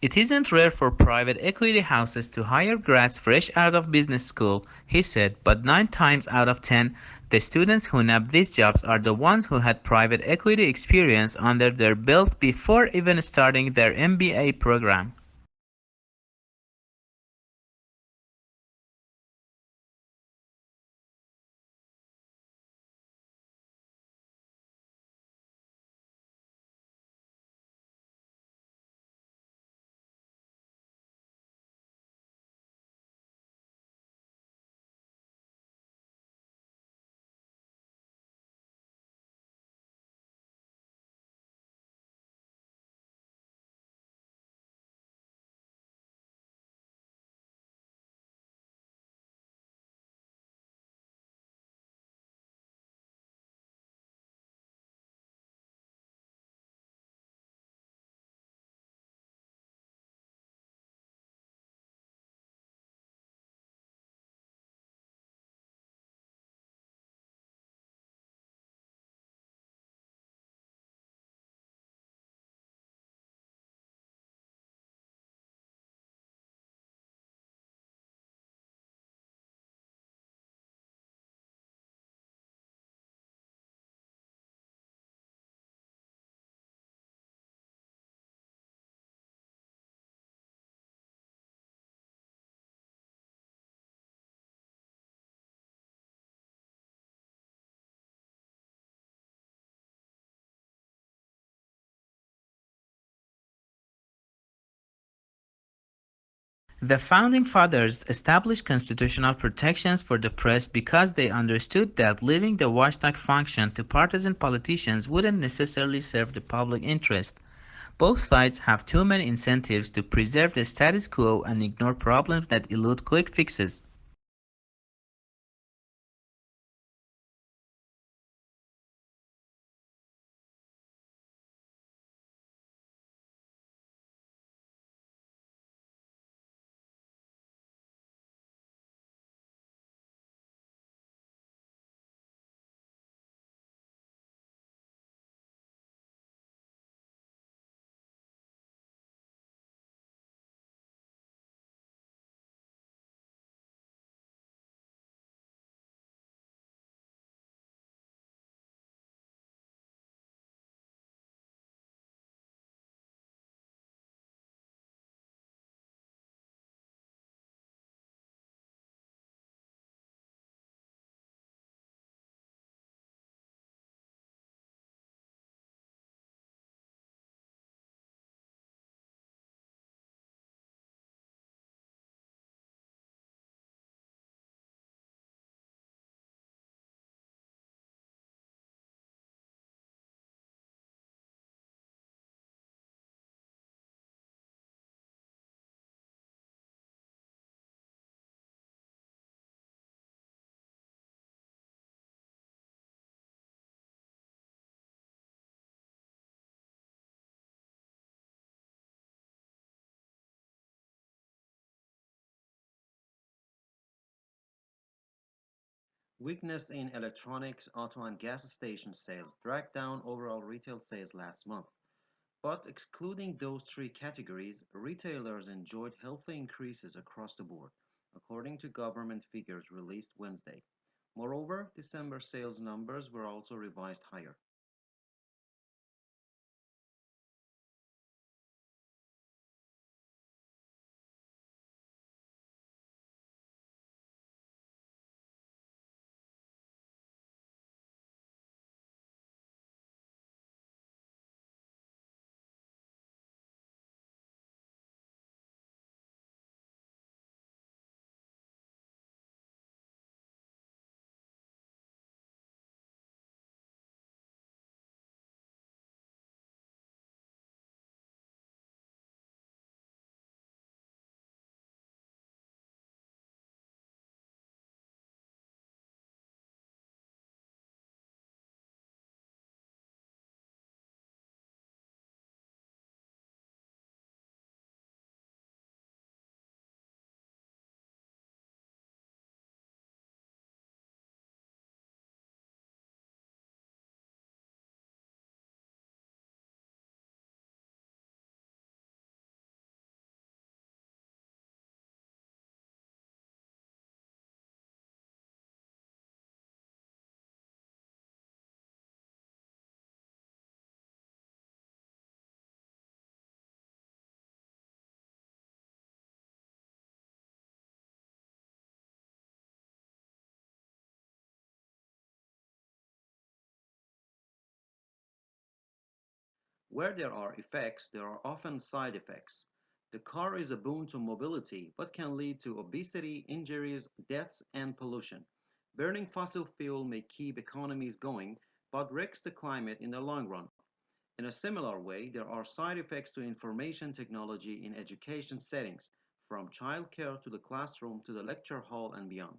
It isn't rare for private equity houses to hire grads fresh out of business school, he said, but 9 times out of 10, the students who nab these jobs are the ones who had private equity experience under their belt before even starting their MBA program. The Founding Fathers established constitutional protections for the press because they understood that leaving the watchdog function to partisan politicians wouldn't necessarily serve the public interest. Both sides have too many incentives to preserve the status quo and ignore problems that elude quick fixes. Weakness in electronics, auto and gas station sales dragged down overall retail sales last month. But excluding those three categories, retailers enjoyed healthy increases across the board, according to government figures released Wednesday. Moreover, December sales numbers were also revised higher. Where there are effects, there are often side effects. The car is a boon to mobility, but can lead to obesity, injuries, deaths, and pollution. Burning fossil fuel may keep economies going, but wrecks the climate in the long run. In a similar way, there are side effects to information technology in education settings, from childcare to the classroom to the lecture hall and beyond.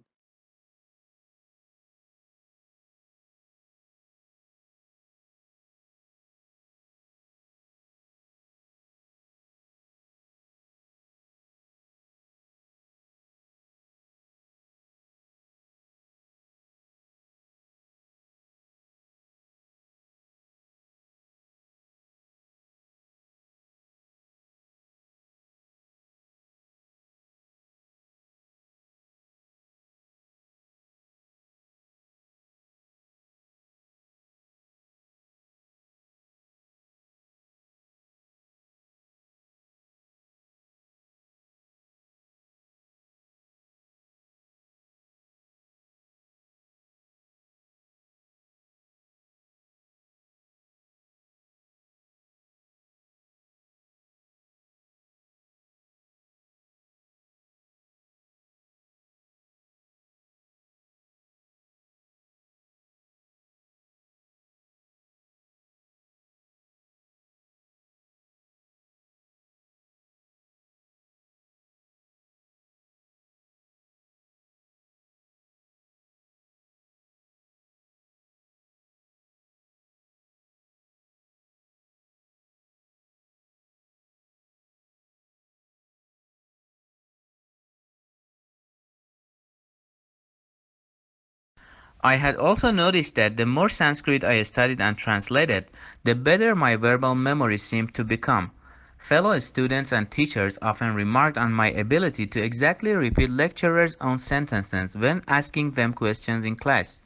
I had also noticed that the more Sanskrit I studied and translated, the better my verbal memory seemed to become. Fellow students and teachers often remarked on my ability to exactly repeat lecturers' own sentences when asking them questions in class.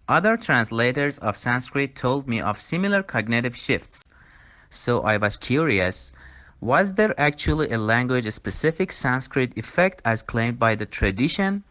Other translators of Sanskrit told me of similar cognitive shifts. So I was curious, was there actually a language-specific Sanskrit effect as claimed by the tradition?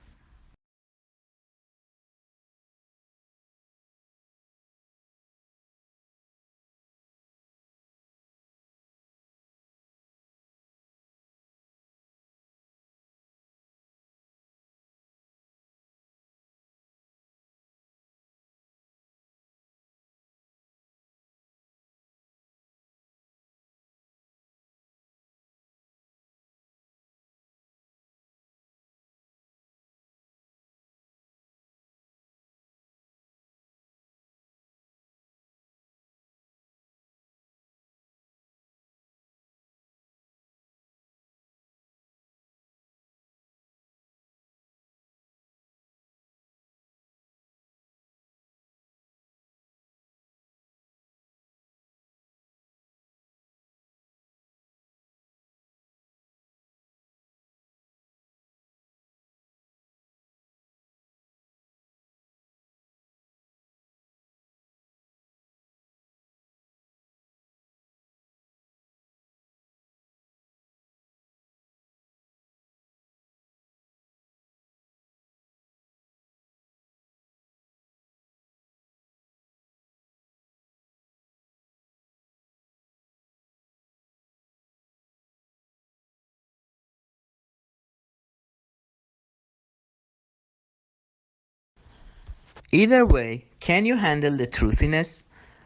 Either way, can you handle the truthiness?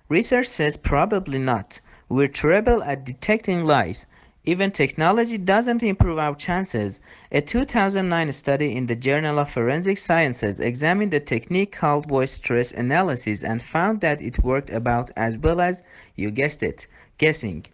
Research says probably not. We're terrible at detecting lies. Even technology doesn't improve our chances. A 2009 study in the Journal of Forensic Sciences examined a technique called voice stress analysis and found that it worked about as well as, you guessed it, guessing.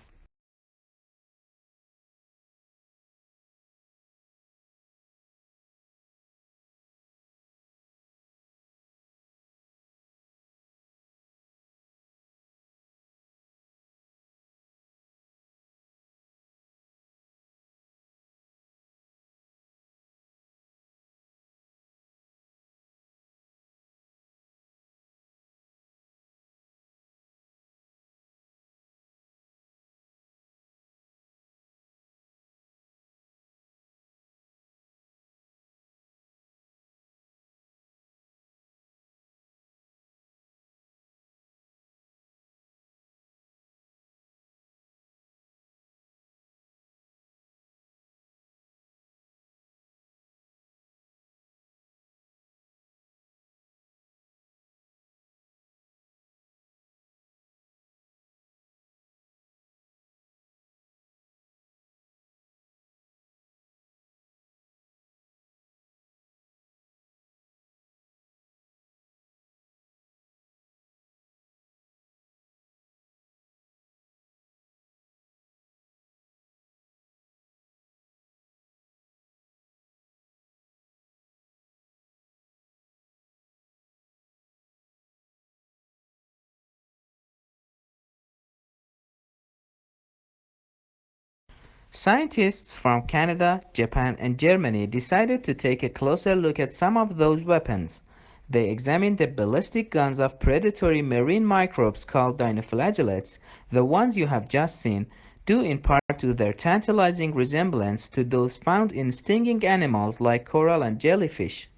Scientists from Canada, Japan, and Germany decided to take a closer look at some of those weapons. They examined the ballistic guns of predatory marine microbes called dinoflagellates, the ones you have just seen, due in part to their tantalizing resemblance to those found in stinging animals like coral and jellyfish.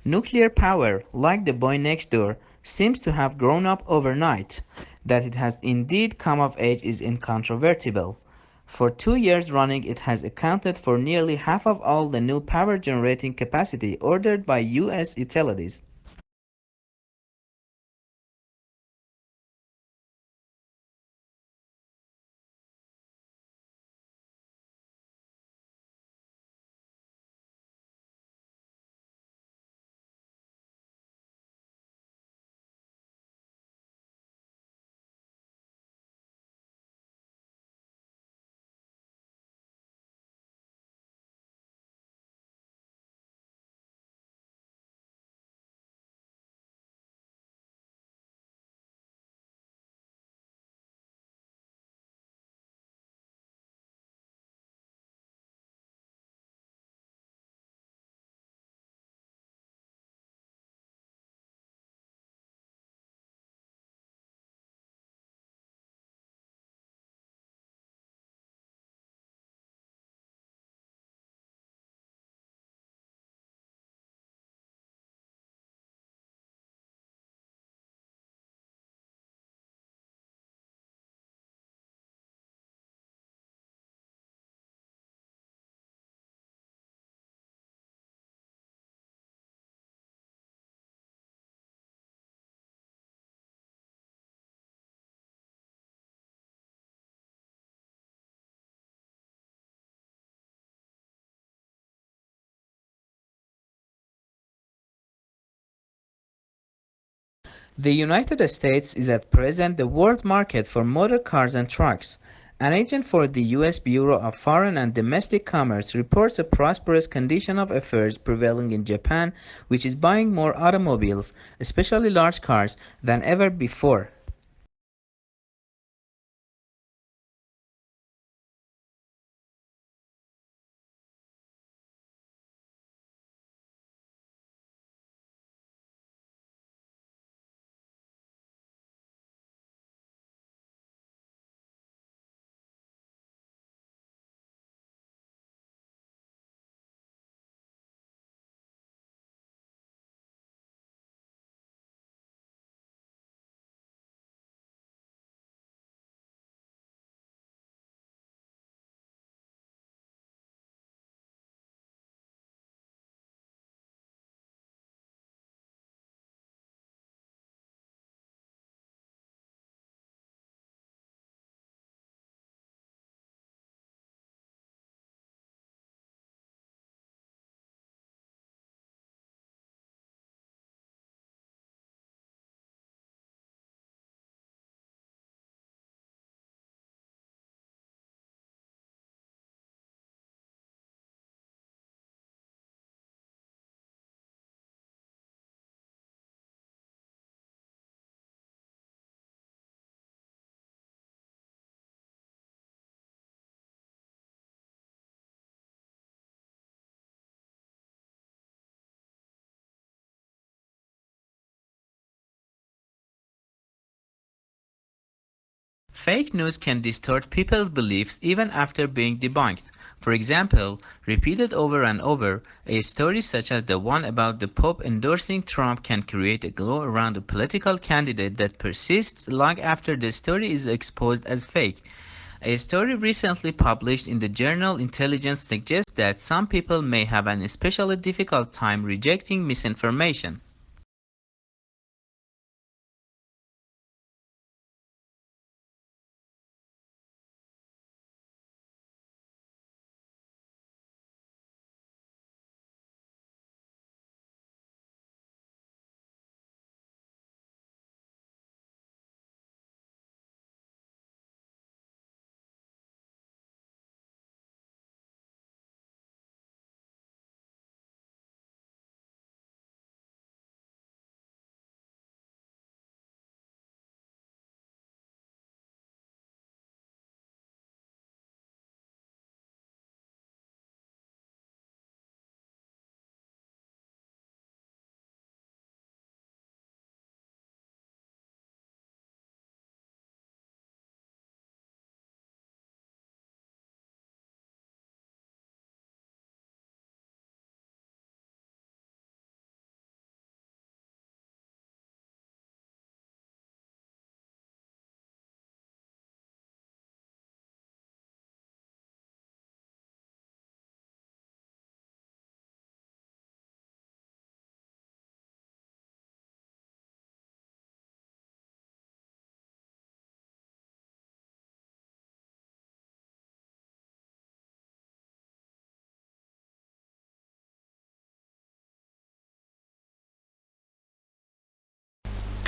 Nuclear power, like the boy next door, seems to have grown up overnight. That it has indeed come of age is incontrovertible. For 2 years running it has accounted for nearly half of all the new power generating capacity ordered by US utilities. The United States is at present the world market for motor cars and trucks. An agent for the U.S. Bureau of Foreign and Domestic Commerce reports a prosperous condition of affairs prevailing in Japan, which is buying more automobiles, especially large cars, than ever before. Fake news can distort people's beliefs even after being debunked. For example, repeated over and over, a story such as the one about the Pope endorsing Trump can create a glow around a political candidate that persists long after the story is exposed as fake. A story recently published in the journal Intelligence suggests that some people may have an especially difficult time rejecting misinformation.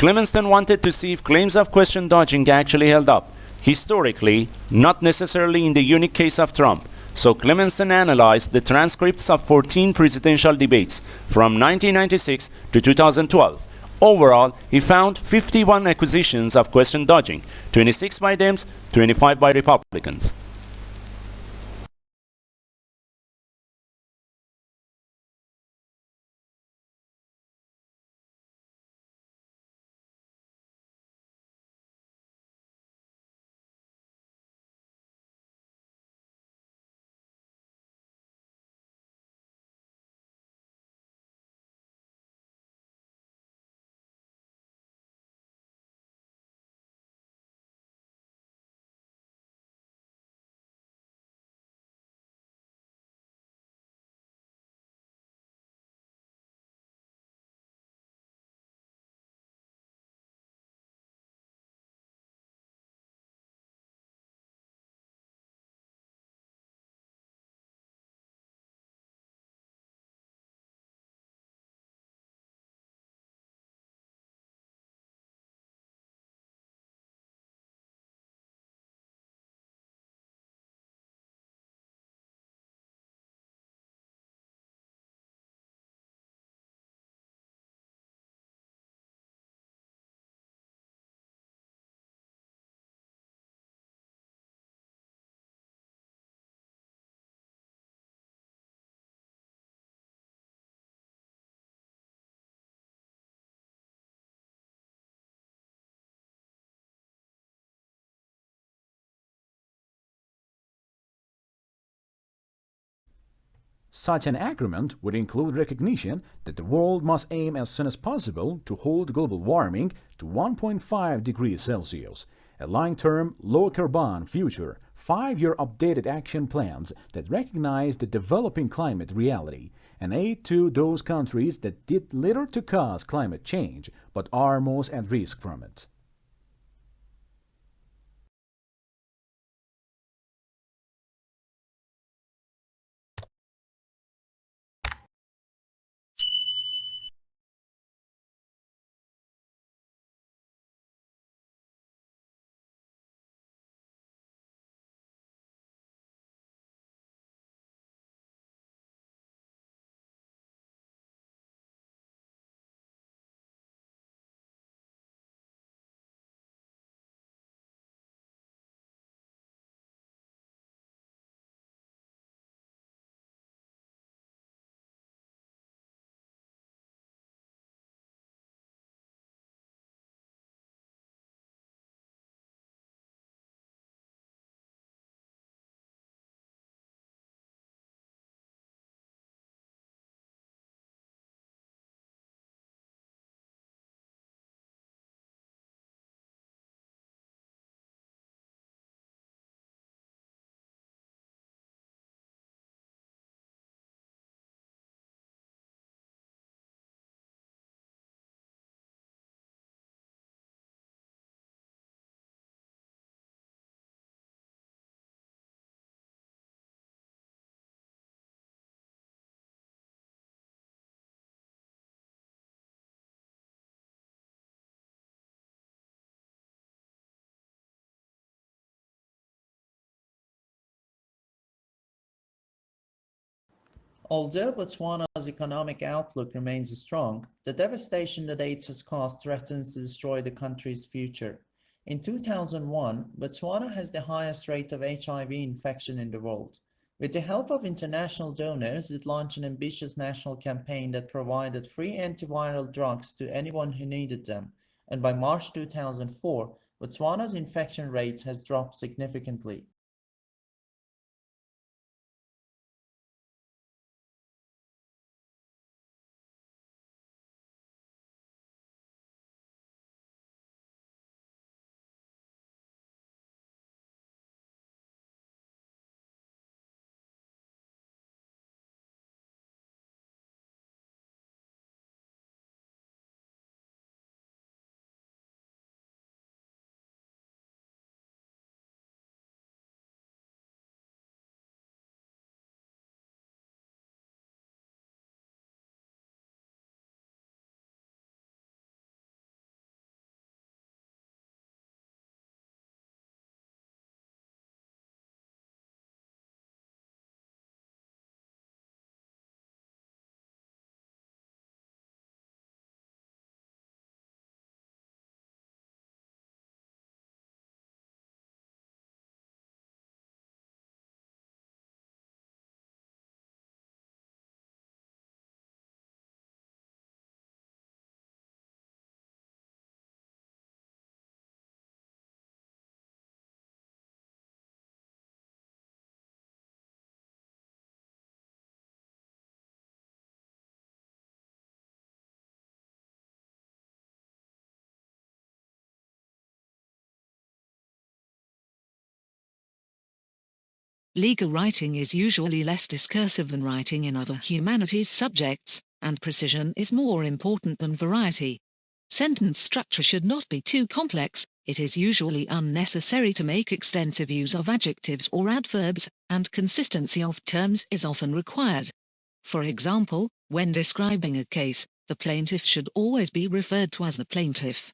Clemenston wanted to see if claims of question dodging actually held up, historically, not necessarily in the unique case of Trump. So Clemenston analyzed the transcripts of 14 presidential debates from 1996 to 2012. Overall, he found 51 accusations of question dodging, 26 by Dems, 25 by Republicans. Such an agreement would include recognition that the world must aim as soon as possible to hold global warming to 1.5 degrees Celsius, a long-term, low-carbon future, 5-year updated action plans that recognize the developing climate reality, and aid to those countries that did little to cause climate change but are most at risk from it. Although Botswana's economic outlook remains strong, the devastation that AIDS has caused threatens to destroy the country's future. In 2001, Botswana has the highest rate of HIV infection in the world. With the help of international donors, it launched an ambitious national campaign that provided free antiviral drugs to anyone who needed them, and by March 2004, Botswana's infection rate has dropped significantly. Legal writing is usually less discursive than writing in other humanities subjects, and precision is more important than variety. Sentence structure should not be too complex. It is usually unnecessary to make extensive use of adjectives or adverbs, and consistency of terms is often required. For example, when describing a case, the plaintiff should always be referred to as the plaintiff.